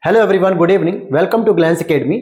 Hello everyone, good evening, welcome to Glance academy.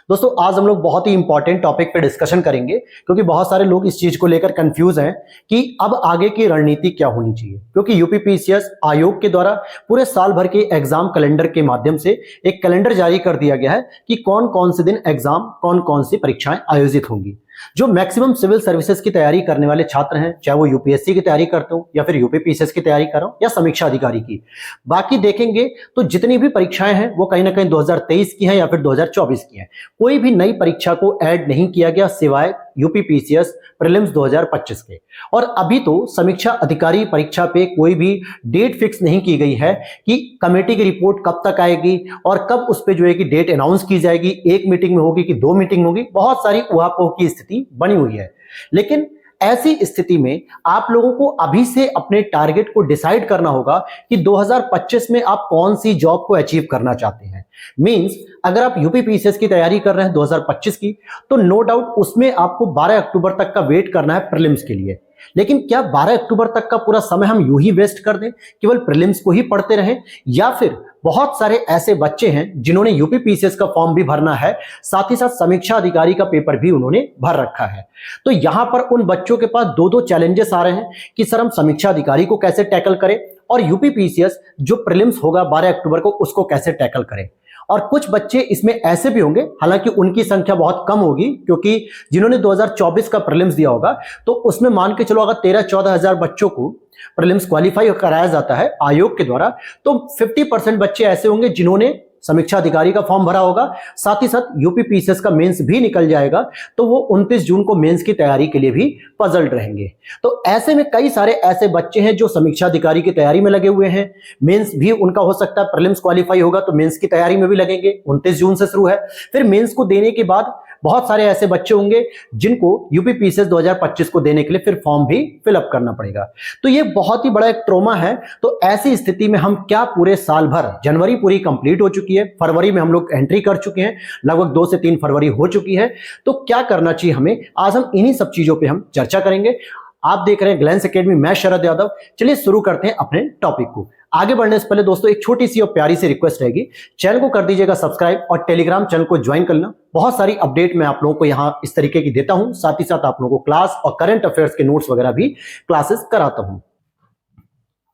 दोस्तों, आज हम लोग बहुत ही इंपॉर्टेंट टॉपिक पे डिस्कशन करेंगे क्योंकि बहुत सारे लोग इस चीज को लेकर कंफ्यूज हैं कि अब आगे की रणनीति क्या होनी चाहिए। क्योंकि यूपीपीसीएस आयोग के द्वारा पूरे साल भर के एग्जाम कैलेंडर के माध्यम से एक कैलेंडर जारी कर दिया गया है कि कौन कौन से दिन एग्जाम, कौन कौन सी परीक्षाएं आयोजित होंगी। जो मैक्सिमम सिविल सर्विसेज की तैयारी करने वाले छात्र हैं, चाहे वो यूपीएससी की तैयारी करते हो या फिर यूपीपीसीएस की तैयारी कर रहे हो या समीक्षा अधिकारी की, बाकी देखेंगे तो जितनी भी परीक्षाएं हैं वो कहीं ना कहीं 2023 की हैं या फिर 2024 की हैं। कोई भी नई परीक्षा को ऐड नहीं किया गया सिवाय यूपीपीसीएस प्रीलिम्स 2025 के। और अभी तो समीक्षा अधिकारी परीक्षा पे कोई भी डेट फिक्स नहीं की गई है कि कमेटी की रिपोर्ट कब तक आएगी और कब उस पे जो है कि डेट अनाउंस की जाएगी, एक मीटिंग में होगी कि 2 मीटिंग होगी। बहुत सारी उहापोह की स्थिति बनी हुई है। लेकिन ऐसी स्थिति में आप लोगों को अभी से अपने टारगेट को डिसाइड करना होगा कि 2025 में आप कौन सी जॉब को अचीव करना चाहते हैं। मींस अगर आप यूपीपीसीएस की तैयारी कर रहे हैं 2025 की, तो नो डाउट उसमें आपको 12 अक्टूबर तक का वेट करना है प्रीलिम्स के लिए। लेकिन क्या 12 अक्टूबर तक का पूरा समय हम यूं ही वेस्ट कर दें, केवल प्रीलिम्स को ही पढ़ते रहें? या फिर बहुत सारे ऐसे बच्चे हैं जिन्होंने यूपीपीसीएस का फॉर्म भी भरना है, साथ ही साथ समीक्षा अधिकारी का पेपर भी उन्होंने भर रखा है। तो यहां पर उन बच्चों के पास दो चैलेंजेस आ रहे हैं कि सर हम समीक्षा अधिकारी को कैसे टैकल करें और यूपीपीसीएस जो प्रीलिम्स होगा 12 अक्टूबर को उसको कैसे टैकल करें। और कुछ बच्चे इसमें ऐसे भी होंगे, हालांकि उनकी संख्या बहुत कम होगी, क्योंकि जिन्होंने 2024 का प्रीलिम्स दिया होगा तो उसमें मान के चलो अगर 13-14 हजार बच्चों को प्रीलिम्स क्वालिफाई कराया जाता है आयोग के द्वारा, तो 50% बच्चे ऐसे होंगे जिन्होंने समीक्षा अधिकारी का फॉर्म भरा होगा, साथ ही साथ यूपीपीसीएस का मेंस भी निकल जाएगा, तो वो 29 जून को मेंस की तैयारी के लिए भी पजल्ड रहेंगे। तो ऐसे में कई सारे ऐसे बच्चे हैं जो समीक्षा अधिकारी की तैयारी में लगे हुए हैं, मेंस भी उनका हो सकता है प्रीलिम्स क्वालिफाई होगा तो मेंस की तैयारी में भी लगेंगे। 29 जून से शुरू है, फिर मेंस को देने के बाद बहुत सारे ऐसे बच्चे होंगे जिनको यूपीपीसीएस 2025 को देने के लिए फिर फॉर्म भी फिलअप करना पड़ेगा। तो ये बहुत ही बड़ा एक ट्रॉमा है। तो ऐसी स्थिति में हम क्या पूरे साल भर, जनवरी पूरी कंप्लीट हो चुकी है, फरवरी में हम लोग एंट्री कर चुके हैं, लगभग 2 से 3 फरवरी हो चुकी है, तो क्या करना चाहिए हमें, आज हम इन्हीं सब चीजों पर हम चर्चा करेंगे। आप देख रहे हैं ग्लैंस एकेडमी, मैं शरद यादव। चलिए शुरू करते हैं अपने टॉपिक को। आगे बढ़ने से पहले दोस्तों एक छोटी सी और प्यारी सी रिक्वेस्ट रहेगी, चैनल को कर दीजिएगा सब्सक्राइब और टेलीग्राम चैनल को ज्वाइन कर लेना। बहुत सारी अपडेट मैं आप लोगों को यहां इस तरीके की देता हूं, साथ ही साथ आप लोगों को क्लास और करंट अफेयर्स के नोट्स वगैरह भी क्लासेस कराता हूं।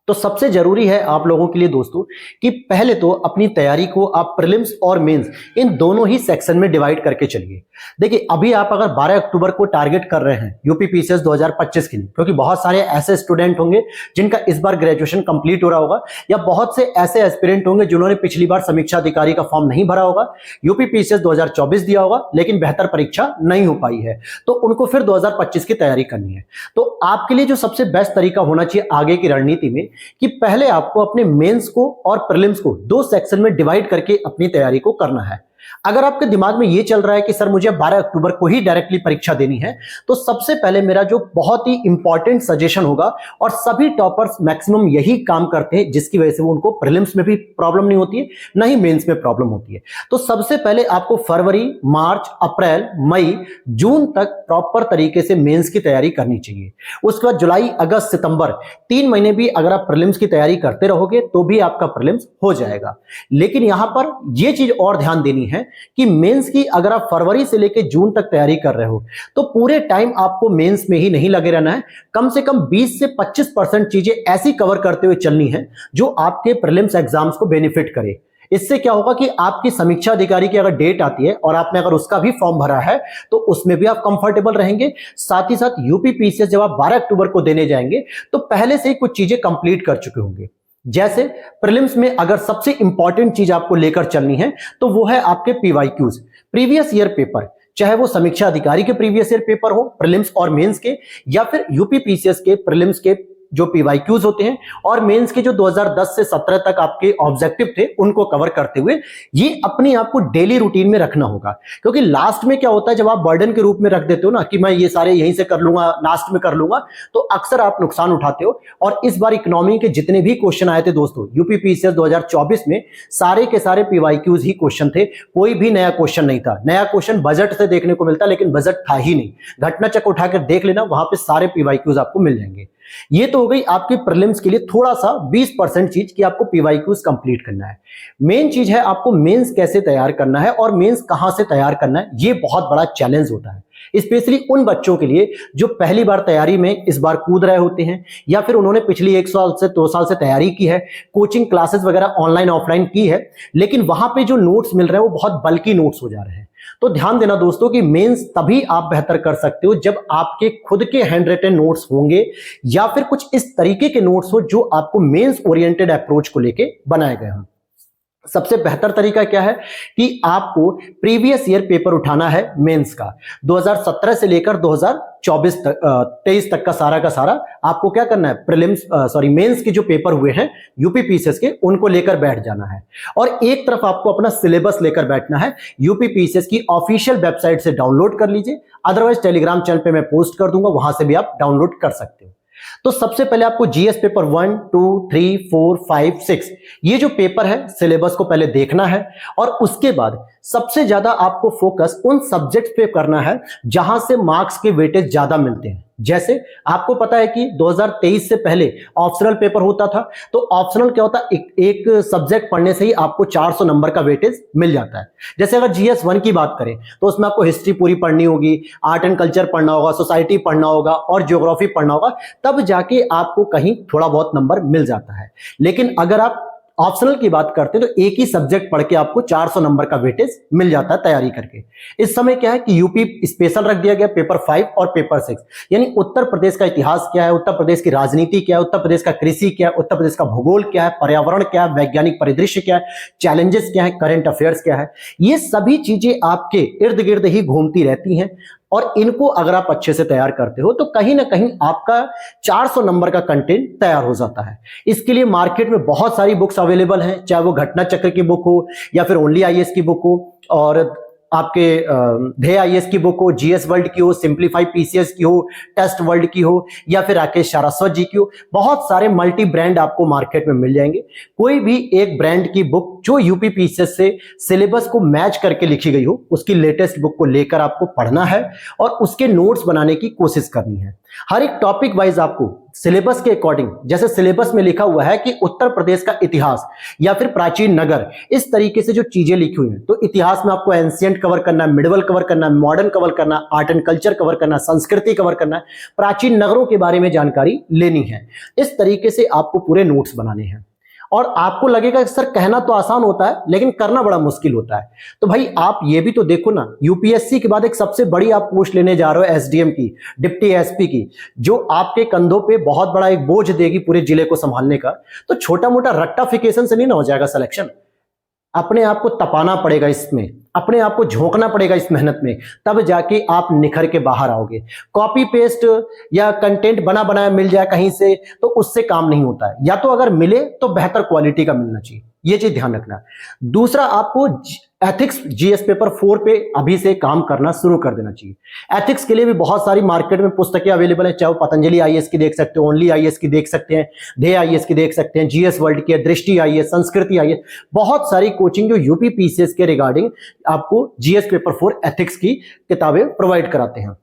तो सबसे जरूरी है आप लोगों के लिए दोस्तों कि पहले तो अपनी तैयारी को आप प्रीलिम्स और मेंस इन दोनों ही सेक्शन में डिवाइड करके चलिए। देखिए, अभी आप अगर 12 अक्टूबर को टारगेट कर रहे हैं यूपीपीसीएस 2025 के लिए, क्योंकि बहुत सारे ऐसे स्टूडेंट होंगे जिनका इस बार ग्रेजुएशन कंप्लीट हो रहा होगा, या बहुत से ऐसे एस्पिरेंट होंगे जिन्होंने पिछली बार समीक्षा अधिकारी का फॉर्म नहीं भरा होगा, यूपीपीसीएस 2024 दिया होगा लेकिन बेहतर परीक्षा नहीं हो पाई है, तो उनको फिर 2025 की तैयारी करनी है। तो आपके लिए जो सबसे बेस्ट तरीका होना चाहिए आगे की रणनीति में कि पहले आपको अपने मेंस को और प्रीलिम्स को 2 सेक्शन में डिवाइड करके अपनी तैयारी को करना है। अगर आपके दिमाग में यह चल रहा है कि सर मुझे 12 अक्टूबर को ही डायरेक्टली परीक्षा देनी है, तो सबसे पहले मेरा जो बहुत ही इंपॉर्टेंट सजेशन होगा, और सभी टॉपर्स मैक्सिमम यही काम करते हैं जिसकी वजह से वो उनको प्रीलिम्स में भी प्रॉब्लम नहीं होती है, ना ही मेंस में प्रॉब्लम होती है। तो सबसे पहले आपको फरवरी, मार्च, अप्रैल, मई, जून तक प्रॉपर तरीके से मेंस की तैयारी करनी चाहिए। उसके बाद जुलाई, अगस्त, सितंबर 3 महीने भी अगर आप प्रीलिम्स की तैयारी करते रहोगे तो भी आपका प्रीलिम्स हो जाएगा। लेकिन यहां पर यह चीज और ध्यान देनी है कि मेंस की अगर आप फरवरी से लेकर जून तक तैयारी कर रहे हो तो पूरे टाइम आपको मेंस में ही नहीं लगे रहना है। कम से कम 20 से 25% चीजें ऐसी कवर करते हुए चलनी है जो आपके प्रीलिम्स एग्जाम्स को बेनिफिट करे। इससे क्या होगा कि आपकी समीक्षा अधिकारी की अगर डेट आती है और आपने अगर उसका भी फॉर्म भरा है तो उसमें भी आप कंफर्टेबल रहेंगे। साथ ही साथ यूपीपीसीएस जब आप 12 अक्टूबर को देने जाएंगे तो पहले से ही कुछ चीजें कंप्लीट कर चुके होंगे। जैसे प्रीलिम्स में अगर सबसे इंपॉर्टेंट चीज आपको लेकर चलनी है तो वो है आपके पीवाईक्यूज, प्रीवियस ईयर पेपर, चाहे वो समीक्षा अधिकारी के प्रीवियस ईयर पेपर हो प्रीलिम्स और मेंस के, या फिर यूपीपीसीएस के प्रीलिम्स के जो पीवाईक्यूज होते हैं और मेंस के जो 2010 से 17 तक आपके ऑब्जेक्टिव थे उनको कवर करते हुए ये अपने आप को डेली रूटीन में रखना होगा। क्योंकि लास्ट में क्या होता है, जब आप बर्डन के रूप में रख देते हो ना कि मैं ये सारे यहीं से कर लूंगा, लास्ट में कर लूंगा, तो अक्सर आप नुकसान उठाते हो। और इस बार इकोनॉमी के जितने भी क्वेश्चन आए थे दोस्तों यूपीपीसीएस 2024 में, सारे के सारे पीवाईक्यूज ही क्वेश्चन थे, कोई भी नया क्वेश्चन नहीं था। नया क्वेश्चन बजट से देखने को मिलता लेकिन बजट था ही नहीं। घटना चक्र उठाकर देख लेना, वहां पे सारे पीवाईक्यूज आपको मिल जाएंगे। ये तो हो गई आपकी प्रीलिम्स के लिए थोड़ा सा 20% चीज कि आपको पीवाईक्यूज कंप्लीट करना है। मेन चीज है आपको मेंस कैसे तैयार करना है और मेंस कहां से तैयार करना है, ये बहुत बड़ा चैलेंज होता है, स्पेशली उन बच्चों के लिए जो पहली बार तैयारी में इस बार कूद रहे होते हैं या फिर उन्होंने पिछली 1 साल से 2 साल से तैयारी की है, कोचिंग क्लासेस वगैरह ऑनलाइन ऑफलाइन की है, लेकिन वहां पे जो नोट्स मिल रहे हैं वो बहुत बल्कि नोट्स हो जा रहे हैं। तो ध्यान देना दोस्तों कि मेंस तभी आप बेहतर कर सकते हो जब आपके खुद के हैंड रिटन नोट्स होंगे या फिर कुछ इस तरीके के नोट्स हो जो आपको मेंस ओरिएंटेड अप्रोच को लेके बनाए गए हों। सबसे बेहतर तरीका क्या है कि आपको प्रीवियस ईयर पेपर उठाना है मेंस का, 2017 से लेकर 2024 तक 23 तक का सारा आपको क्या करना है, प्रीलिम्स मेंस के जो पेपर हुए हैं यूपी पीसीएस के, उनको लेकर बैठ जाना है। और एक तरफ आपको अपना सिलेबस लेकर बैठना है, यूपी पीसीएस की ऑफिशियल वेबसाइट से डाउनलोड कर लीजिए, अदरवाइज टेलीग्राम चैनल पे मैं पोस्ट कर दूंगा, वहां से भी आप डाउनलोड कर सकते हो। तो सबसे पहले आपको जीएस पेपर 1, 2, 3, 4, 5, 6 ये जो पेपर है सिलेबस को पहले देखना है और उसके बाद सबसे ज्यादा आपको फोकस उन सब्जेक्ट्स पे करना है जहां से मार्क्स के वेटेज ज्यादा मिलते हैं। जैसे आपको पता है कि 2023 से पहले ऑप्शनल पेपर होता था, तो ऑप्शनल क्या होता है, एक सब्जेक्ट पढ़ने से ही आपको 400 नंबर का वेटेज मिल जाता है। जैसे अगर जीएस 1 की बात करें तो उसमें आपको हिस्ट्री पूरी पढ़नी होगी, आर्ट एंड कल्चर पढ़ना होगा, सोसाइटी पढ़ना होगा और ज्योग्राफी पढ़ना होगा, तब जाके आपको कहीं थोड़ा बहुत नंबर मिल जाता है। लेकिन अगर आप ऑप्शनल की बात करते हैं तो एक ही सब्जेक्ट पढ़ के आपको 400 नंबर का वेटेज मिल जाता है तैयारी करके। इस समय क्या है कि यूपी स्पेशल रख दिया गया पेपर 5 और पेपर 6, यानी उत्तर प्रदेश का इतिहास क्या है, उत्तर प्रदेश की राजनीति क्या है, उत्तर प्रदेश का कृषि क्या है, उत्तर प्रदेश का भूगोल क्या है, पर्यावरण क्या है, वैज्ञानिक परिदृश्य क्या है, चैलेंजेस क्या है, करंट अफेयर्स क्या है, ये सभी चीजें आपके इर्द गिर्द ही घूमती रहती हैं। और इनको अगर आप अच्छे से तैयार करते हो तो कहीं ना कहीं आपका 400 नंबर का कंटेंट तैयार हो जाता है। इसके लिए मार्केट में बहुत सारी बुक्स अवेलेबल हैं, चाहे वो घटना चक्र की बुक हो या फिर ओनली आईएएस की बुक हो, और आपके ध्येय आईएएस की बुक हो, जीएस वर्ल्ड की हो, सिंप्लीफाई पीसीएस की हो, टेस्ट वर्ल्ड की हो या फिर राकेश सारस्वत जी की हो, बहुत सारे मल्टी ब्रांड आपको मार्केट में मिल जाएंगे। कोई भी एक ब्रांड की बुक जो यूपी पीसीएस से सिलेबस को मैच करके लिखी गई हो, उसकी लेटेस्ट बुक को लेकर आपको पढ़ना है और उसके नोट्स बनाने की कोशिश करनी है। हर एक टॉपिक वाइज आपको सिलेबस के अकॉर्डिंग, जैसे सिलेबस में लिखा हुआ है कि उत्तर प्रदेश का इतिहास या फिर प्राचीन नगर, इस तरीके से जो चीजें लिखी हुई हैं, तो इतिहास में आपको एंशिएंट कवर करना है, मिडिवल कवर करना है, मॉडर्न कवर करना है, आर्ट एंड कल्चर कवर करना है, संस्कृति कवर करना है, प्राचीन नगरों के बारे में जानकारी लेनी है। इस तरीके से आपको पूरे नोट्स बनाने हैं। और आपको लगेगा कि सर कहना तो आसान होता है लेकिन करना बड़ा मुश्किल होता है, तो भाई आप ये भी तो देखो ना, यूपीएससी के बाद एक सबसे बड़ी आप पोस्ट लेने जा रहे हो एसडीएम की, डिप्टी एसपी की, जो आपके कंधों पे बहुत बड़ा एक बोझ देगी पूरे जिले को संभालने का। तो छोटा मोटा रट्टाफिकेशन से नहीं ना हो जाएगा सिलेक्शन, अपने आप को तपाना पड़ेगा, इसमें अपने आप को झोंकना पड़ेगा इस मेहनत में, तब जाके आप निखर के बाहर आओगे। कॉपी पेस्ट या कंटेंट बना बनाया मिल जाए कहीं से तो उससे काम नहीं होता है, या तो अगर मिले तो बेहतर क्वालिटी का मिलना चाहिए, ये चीज ध्यान रखना। दूसरा, आपको एथिक्स जीएस पेपर 4 पे अभी से काम करना शुरू कर देना चाहिए। एथिक्स के लिए भी बहुत सारी मार्केट में पुस्तकें अवेलेबल है, चाहे वो पतंजलि आईएएस की देख सकते हो, ओनली आईएएस की देख सकते हैं, ध्येय आईएएस की देख सकते हैं, जीएस वर्ल्ड की, दृष्टि आईएएस, संस्कृति आईएएस, बहुत सारी कोचिंग जो यूपी पीसीएस के रिगार्डिंग आपको जीएस पेपर 4 एथिक्स की किताबें प्रोवाइड कराते हैं।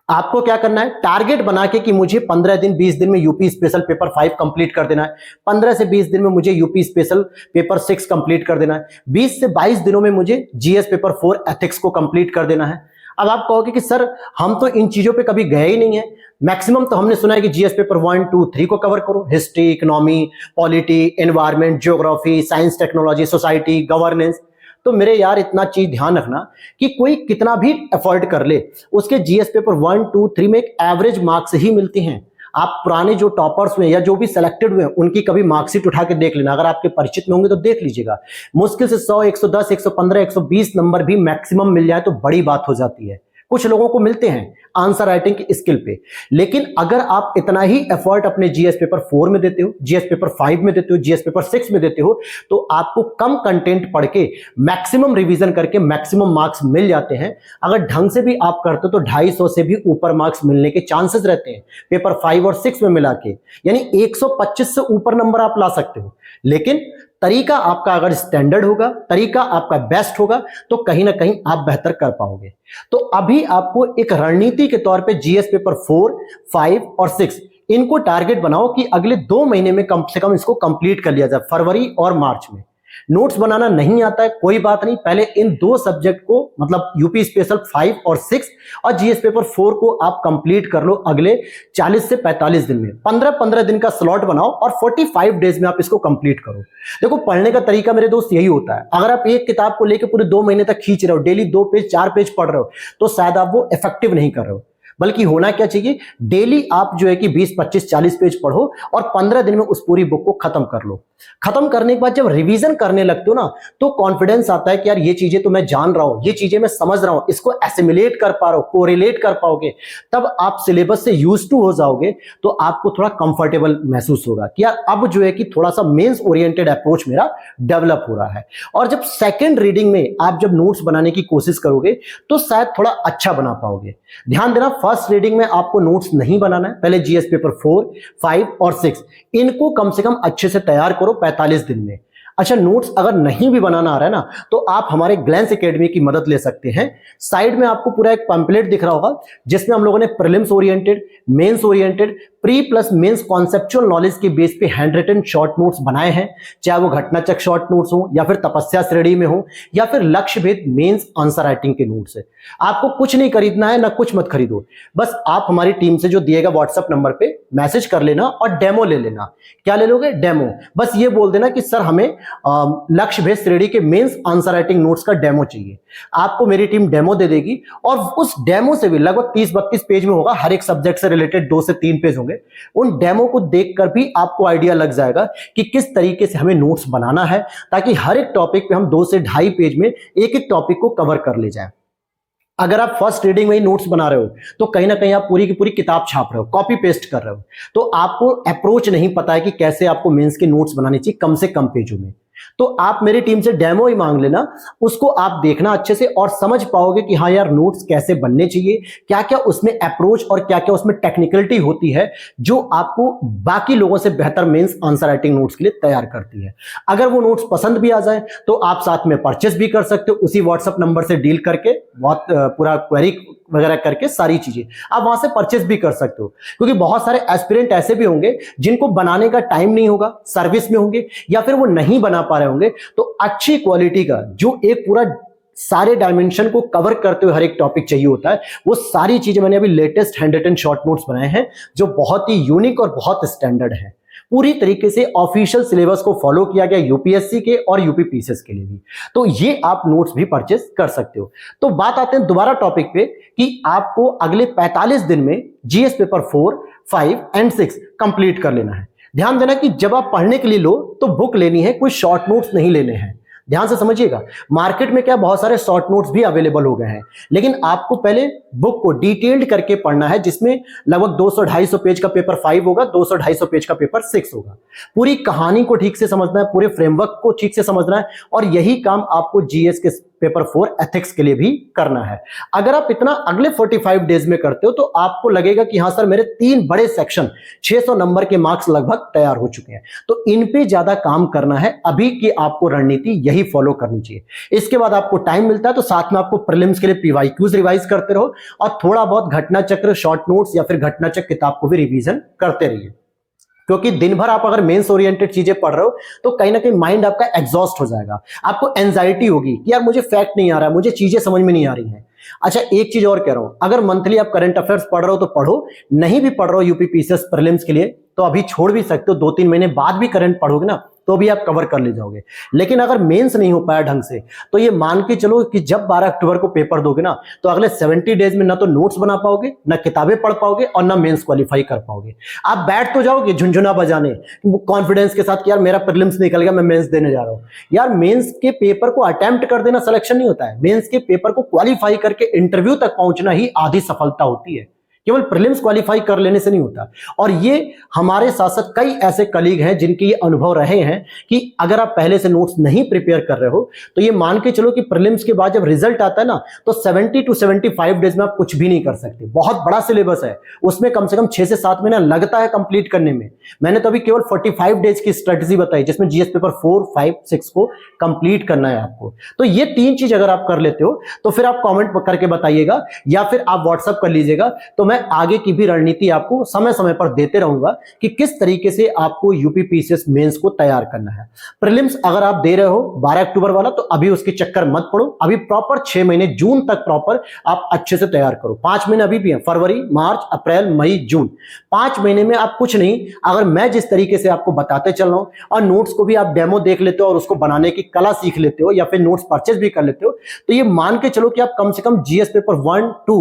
आपको क्या करना है, टारगेट बना के कि मुझे 15 दिन 20 दिन में यूपी स्पेशल पेपर 5 कंप्लीट कर देना है, 15 से 20 दिन में मुझे यूपी स्पेशल पेपर 6 कंप्लीट कर देना है, 20 से 22 दिनों में मुझे जीएस पेपर 4 एथिक्स को कंप्लीट कर देना है। अब आप कहोगे कि सर हम तो इन चीजों पे कभी गए ही नहीं है, मैक्सिमम तो हमने सुना है कि जीएस पेपर 1, 2, 3 को कवर करो, history, economy, polity, environment, geography, science, technology, society, governance. तो मेरे यार इतना चीज ध्यान रखना कि कोई कितना भी एफर्ट कर ले, उसके जीएस पेपर 1, 2, 3 में एक एवरेज मार्क्स ही मिलते हैं। आप पुराने जो टॉपर्स हुए या जो भी सिलेक्टेड हुए उनकी कभी मार्कशीट उठा के देख लेना, अगर आपके परिचित में होंगे तो देख लीजिएगा। मुश्किल से 100, 110, 115, 120 नंबर भी मैक्सिमम मिल जाए तो बड़ी बात हो जाती है। कुछ लोगों को मिलते हैं आंसर राइटिंग की स्किल पे, लेकिन अगर आप इतना ही एफर्ट अपने जीएस पेपर 4 में देते हो, जीएस पेपर 5 में देते हो, जीएस पेपर 6 में देते हो, तो आपको कम कंटेंट पढ़ के मैक्सिमम रिवीजन करके मैक्सिमम मार्क्स मिल जाते हैं। अगर ढंग से भी आप करते हो तो 250 से भी ऊपर मार्क्स मिलने के चांसेस रहते हैं पेपर 5 और 6 में मिला के, यानी 125 से ऊपर नंबर आप ला सकते हो। लेकिन तरीका आपका अगर स्टैंडर्ड होगा, तरीका आपका बेस्ट होगा, तो कहीं ना कहीं आप बेहतर कर पाओगे। तो अभी आपको एक रणनीति के तौर पे जीएस पेपर 4, 5 और 6 इनको टारगेट बनाओ कि अगले 2 महीने में कम से कम इसको कंप्लीट कर लिया जाए, फरवरी और मार्च में। नोट्स बनाना नहीं आता है कोई बात नहीं, पहले इन 2 सब्जेक्ट को मतलब यूपी स्पेशल 5 और 6 और जीएस पेपर 4 को आप कंप्लीट कर लो अगले 40 से 45 दिन में। 15-15 दिन का स्लॉट बनाओ और 45 डेज में आप इसको कंप्लीट करो। देखो, पढ़ने का तरीका मेरे दोस्त यही होता है, अगर आप एक किताब को लेकर पूरे 2 महीने तक खींच रहे हो, डेली 2 पेज 4 पेज पढ़ रहे हो, तो शायद आप वो इफेक्टिव नहीं कर रहे हो। बल्कि होना क्या चाहिए, डेली आप जो है कि 20, 25, 40 पेज पढ़ो और 15 दिन में उस पूरी बुक को खत्म कर लो। खत्म करने के बाद जब रिवीजन करने लगते हो ना, तो कॉन्फिडेंस आता है कि यार ये चीजें तो मैं जान रहा हूं, ये चीजें मैं समझ रहा हूं, इसको एसिमिलेट कर पा रहा हूं, कोरिलेट कर पाओगे। तब आप सिलेबस से यूज टू हो जाओगे, तो आपको थोड़ा कंफर्टेबल महसूस होगा कि यार अब जो है कि थोड़ा सा मेंस ओरिएंटेड अप्रोच मेरा डेवलप हो रहा है। और जब सेकेंड रीडिंग में आप जब नोट्स बनाने की कोशिश करोगे, तो शायद थोड़ा अच्छा बना पाओगे। ध्यान देना, फर्स्ट रीडिंग में आपको नोट्स नहीं बनाना है। पहले जीएस पेपर 4, 5 और 6 इनको कम से कम अच्छे से तैयार करो 45 दिन में। अच्छा, नोट्स अगर नहीं भी बनाना आ रहा है ना, तो आप हमारे ग्लैंस एकेडमी की मदद ले सकते हैं। साइड में आपको पूरा एक पैम्पलेट दिख रहा होगा, जिसमें हम लोगों ने prelims oriented, mains oriented, pre plus mains conceptual knowledge के बेस पे हैंड रिटन शॉर्ट नोट्स बनाए हैं। चाहे वो घटनाचक शॉर्ट नोट्स हो, या फिर तपस्या श्रेणी में हो, या फिर लक्ष्य भेद मेंस आंसर राइटिंग के नोट्स है। आपको कुछ नहीं खरीदना है, ना कुछ मत खरीदो, बस आप हमारी टीम से जो दिएगा व्हाट्सएप नंबर पे मैसेज कर लेना और डेमो ले लेना। क्या ले लोगे? डेमो। बस ये बोल देना कि सर हमें लक्ष्य भेद श्रेणी के मेंस आंसर राइटिंग नोट्स का डेमो चाहिए। आपको मेरी टीम डेमो दे देगी और उस डेमो से भी लगभग 30-32 पेज में होगा, हर एक सब्जेक्ट से रिलेटेड 2 से 3 पेज होंगे। उन डेमो को देखकर भी आपको आइडिया लग जाएगा कि किस तरीके से हमें नोट्स बनाना है, ताकि हर एक टॉपिक पे हम 2 से 2.5 पेज में एक एक टॉपिक को कवर कर ले जाए। अगर आप फर्स्ट रीडिंग में ही नोट्स बना रहे हो, तो कहीं ना कहीं आप पूरी की पूरी किताब छाप रहे हो, कॉपी पेस्ट कर रहे हो, तो आपको अप्रोच नहीं पता है कि कैसे आपको मेंस के नोट्स बनाने चाहिए कम से कम पेजों में। तो आप मेरी टीम से डेमो ही मांग लेना, उसको आप देखना अच्छे से और समझ पाओगे कि हाँ यार नोट्स कैसे बनने चाहिए, क्या क्या उसमें अप्रोच और क्या क्या उसमें टेक्निकलिटी होती है जो आपको बाकी लोगों से बेहतर मेंस आंसर राइटिंग नोट्स के लिए तैयार करती है। अगर वो नोट्स पसंद भी आ जाए, तो आप साथ में परचेस भी कर सकते हो, उसी व्हाट्सएप नंबर से डील करके, बहुत पूरा क्वेरी वगैरह करके सारी चीजें आप वहां से परचेस भी कर सकते हो। क्योंकि बहुत सारे एस्पिरेंट ऐसे भी होंगे जिनको बनाने का टाइम नहीं होगा, सर्विस में होंगे, या फिर वो नहीं बना पा रहे होंगे। तो अच्छी क्वालिटी का जो एक पूरा सारे डायमेंशन को कवर करते हुए हर एक टॉपिक चाहिए होता है, वो सारी चीजें मैंने अभी latest hand written short notes बनाए हैं, जो बहुत ही यूनिक और बहुत स्टैंडर्ड है। पूरी तरीके से ऑफिशियल सिलेबस को फॉलो किया गया यूपीएससी के और यूपीपीसीएस के लिए भी। तो ये आप नोट्स भी परचेस कर सकते हो। तो बात आते हैं दोबारा टॉपिक पे कि आपको अगले 45 दिन में जीएस पेपर 4, 5 एंड 6 कंप्लीट कर लेना है। ध्यान देना कि जब आप पढ़ने के लिए लो, तो बुक लेनी है, कोई शॉर्ट नोट्स नहीं लेने हैं। ध्यान से समझिएगा, मार्केट में क्या बहुत सारे शॉर्ट नोट्स भी अवेलेबल हो गए हैं, लेकिन आपको पहले बुक को डिटेल्ड करके पढ़ना है, जिसमें लगभग 200-250 पेज का पेपर 5 होगा, 200-250 पेज का पेपर 6 होगा। पूरी कहानी को ठीक से समझना है, पूरे फ्रेमवर्क को ठीक से समझना है, और यही काम आपको जीएस के पेपर 4 एथिक्स के लिए भी करना है। अगर आप इतना अगले 45 डेज में करते हो, तो आपको लगेगा कि हाँ सर मेरे 3 बड़े सेक्शन 600 नंबर के मार्क्स लगभग तैयार हो चुके हैं। तो इन पे ज्यादा काम करना है, अभी की आपको रणनीति यही फॉलो करनी चाहिए। इसके बाद आपको टाइम मिलता है तो साथ में आपको प्रीलिम्स के लिए पीवाईक्यूज रिवाइज करते रहो, और थोड़ा बहुत घटना चक्र शॉर्ट नोट्स या फिर घटना चक्र किताब को भी रिवीजन करते रहिए। क्योंकि दिन भर आप अगर मेंस ओरिएंटेड चीजें पढ़ रहे हो, तो कहीं ना कहीं माइंड आपका एग्जॉस्ट हो जाएगा, आपको एंजाइटी होगी कि यार मुझे फैक्ट नहीं आ रहा है, मुझे चीजें समझ में नहीं आ रही हैं। अच्छा, एक चीज और कह रहा हूं, अगर मंथली आप करंट अफेयर्स पढ़ रहे हो तो पढ़ो, नहीं भी पढ़ रहे हो यूपीपीसीएस प्रीलिम्स के लिए, तो अभी छोड़ भी सकते हो, 2-3 महीने बाद भी करंट पढ़ोगे ना, तो भी आप कवर कर ले जाओगे। लेकिन अगर मेंस नहीं हो पाया ढंग से, तो ये मान के चलो कि जब 12 अक्टूबर को पेपर दोगे ना, तो अगले 70 डेज में ना तो नोट्स बना पाओगे, ना किताबें पढ़ पाओगे, और ना मेंस क्वालिफाई कर पाओगे। आप बैठ तो जाओगे झुंझुना बजाने कॉन्फिडेंस के साथ कि यार मेरा प्रीलिम्स निकल गया, मैं मेंस देने जा रहा हूं। यार मेंस के पेपर को अटेम्प्ट कर देना सिलेक्शन नहीं होता है, मेंस के पेपर को क्वालिफाई करके इंटरव्यू तक पहुंचना ही आधी सफलता होती है। केवल प्रीलिम्स क्वालिफाई कर लेने से नहीं होता। और ये हमारे साथ साथ कई ऐसे कलीग हैं जिनके ये अनुभव रहे हैं कि अगर आप पहले से नोट्स नहीं प्रिपेयर कर रहे हो, तो ये मान के चलो कि प्रीलिम्स के बाद जब रिजल्ट आता है ना, तो 70 to 75 डेज में आप कुछ भी नहीं कर सकते। बहुत बड़ा सिलेबस है, उसमें कम से कम 6 से 7 महीना लगता है कंप्लीट करने में। मैंने तो अभी केवल 45 डेज की स्ट्रेटेजी बताई, जिसमें जीएस पेपर 4, 5, 6 को कंप्लीट करना है आपको। तो ये 3 चीज अगर आप कर लेते हो, तो फिर आप कॉमेंट करके बताइएगा, या फिर आप व्हाट्सएप कर लीजिएगा, तो मैं आगे की भी रणनीति आपको समय समय पर देते रहूंगा कि किस तरीके से आपको यूपीपीसीएस मेंस को तैयार करना है। प्रीलिम्स अगर आप दे रहे हो 12 अक्टूबर वाला, तो अभी उसके चक्कर मत पड़ो। अभी प्रॉपर 6 महीने, जून तक प्रॉपर आप अच्छे से तैयार करो। 5 महीने अभी भी हैं, फरवरी, मार्च, अप्रैल, मई, जून। 5 महीने में आप कुछ नहीं, अगर मैं जिस तरीके से आपको बताते चल रहा हूं और नोट्स को भी आप डेमो देख लेते हो और उसको बनाने की कला सीख लेते हो या फिर नोट्स परचेज भी कर लेते हो, तो ये मान के चलो कि आप कम से कम जीएस पेपर 1, 2,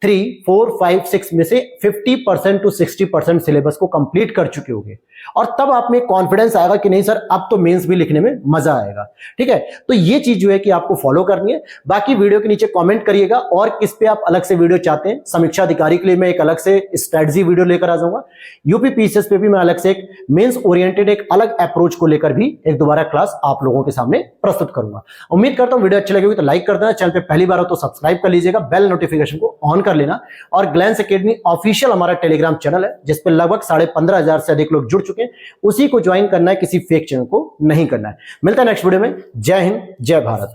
3, 4, 5, 6 में से 50% to 60% सिलेबस को कंप्लीट कर चुके होंगे। और तब आप में कॉन्फिडेंस आएगा कि नहीं सर, अब तो मेंस भी लिखने में मजा आएगा। ठीक है, तो ये चीज जो है कि आपको फॉलो करनी है। बाकी वीडियो के नीचे कमेंट करिएगा और किस पे आप अलग से वीडियो चाहते हैं। समीक्षा अधिकारी के लिए मैं एक अलग से स्ट्रेटजी वीडियो लेकर आ जाऊंगा। यूपीपीसीएस पे भी मैं अलग से एक मेंस ओरिएंटेड एक अलग अप्रोच को लेकर भी एक दोबारा क्लास आप लोगों के सामने प्रस्तुत करूंगा। उम्मीद करता हूं वीडियो अच्छी लगी तो लाइक कर देना, चैनल पे पहली बार हो तो सब्सक्राइब कर लीजिएगा, बेल नोटिफिकेशन को ऑन कर लेना। और ग्लैंस एकेडमी ऑफिशियल हमारा टेलीग्राम चैनल है जिस पे लगभग 15,500 से अधिक लोग जुड़ चुके हैं, उसी को ज्वाइन करना है, किसी फेक चैनल को नहीं करना है। मिलता है नेक्स्ट वीडियो में। जय हिंद, जय भारत।